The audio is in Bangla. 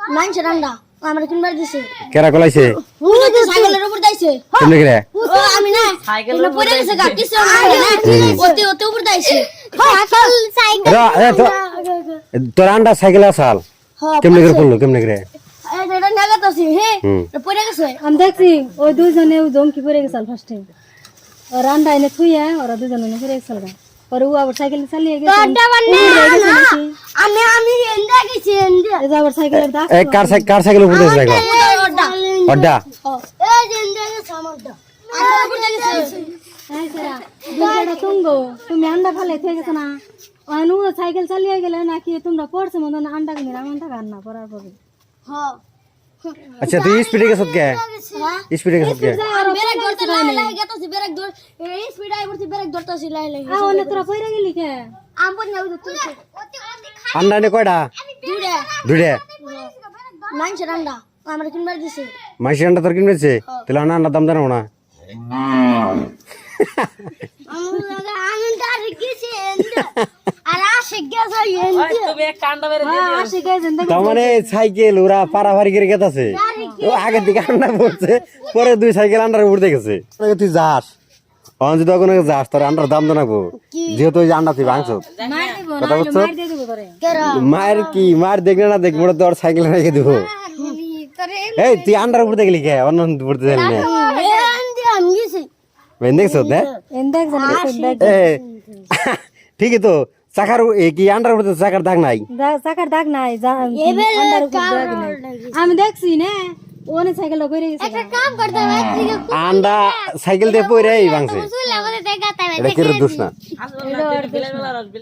মাংস রান্না আমার কিনবার দিছে কেরা কলাইছে সাইকেলের উপর দাইছে কেমনে করে ও আমি না সাইকেলের উপর গেছে গা কিছু না ওতে ওতে উপর দাইছে সাইকেল তোর আন্ডা সাইকেল আসাল কেমনে করে পড়লো কেমনে করে এই যেটা নাগাত আছে হে পড়ে গেছে আমি দেখছি ওই দুইজনে জমকি পড়ে গেছিল ফার্স্টে ওর রান্ডা এনে থুইয়া ওরা দুজনে পড়ে গেছিল পরে ও আবার সাইকেল চালিয়ে গেছে আমি আমি এন্ডা গেছি এন্ডা এই যে আবার সাইকেলের দাগ এই কার সাইকেল উপর দিয়েছে দেখো অড্ডা এই যে এন্ডা গেছে আমারটা আর উপর গেছে এই সেরা দুইটা তুঙ্গো তুমি আন্ডা ফালে থুই গেছ না অনু সাইকেল চালিয়ে গেলে নাকি তোমরা পড়ছে মতন আন্ডা কিনে রান্না কার না পড়ার পরে হ্যাঁ আচ্ছা তুই স্পিডে গেছ কে স্পিডে গেছ কে ব্রেক ধরতে লাই গেতাছি ব্রেক ধর এই স্পিড আই পড়ছি ব্রেক ধরতাছি লাই লাই ওনে তোরা পয়রা গেলি কে আমপন নাও তো আন্ডা নে কয়টা দুইটা দুইটা মাংস রান্না আমরা কিনবার দিছে মাইসি আন্ডা তোর কিনবেছে তাহলে আন্ডা দাম জানো না আমি ডার গেছি এন্ডা আর আসে গেছে এন্ডা তুমি এক কান্ডা মেরে দিয়ে দিও আসে গে জিন্দেগি তার মানে সাইকেল ওরা পারাভারি করে গেতাছে ও আগের দিকে আন্ডা পড়ছে পরে দুই সাইকেল আন্ডার উঠতে গেছে তুই যাস অন যদি ওখানে যাস তোর আন্ডার দাম জানাবো যেহেতু ওই যে আন্ডা তুই ভাঙছ মার দিব কথা না বুঝছো মার দিয়ে দিব তোরে কেরা মায়ের কি মার দেখলে না দেখবো তোর সাইকেল রেখে দিব করে এই তুই আন্ডার উপর দেখলি কে অন্য পড়তে জানি না এন্ডা আমি গেছি দেখছ না এন্দেক জানি এন্দেক এ ঠিকই তো চাকার কি আন্ডার উপর চাকার দাগ নাই চাকার দাগ নাই আন্ডার উপর দাগ নাই আমি দেখছি না ওনে সাইকেল পয়রা গেছে কাম করতে হবে আন্ডা সাইকেল দিয়ে পড়ে এই ভাঙছে চুলা বলে দেখাতে হবে এটা কি দোষ না আসলে না বিলে বেলা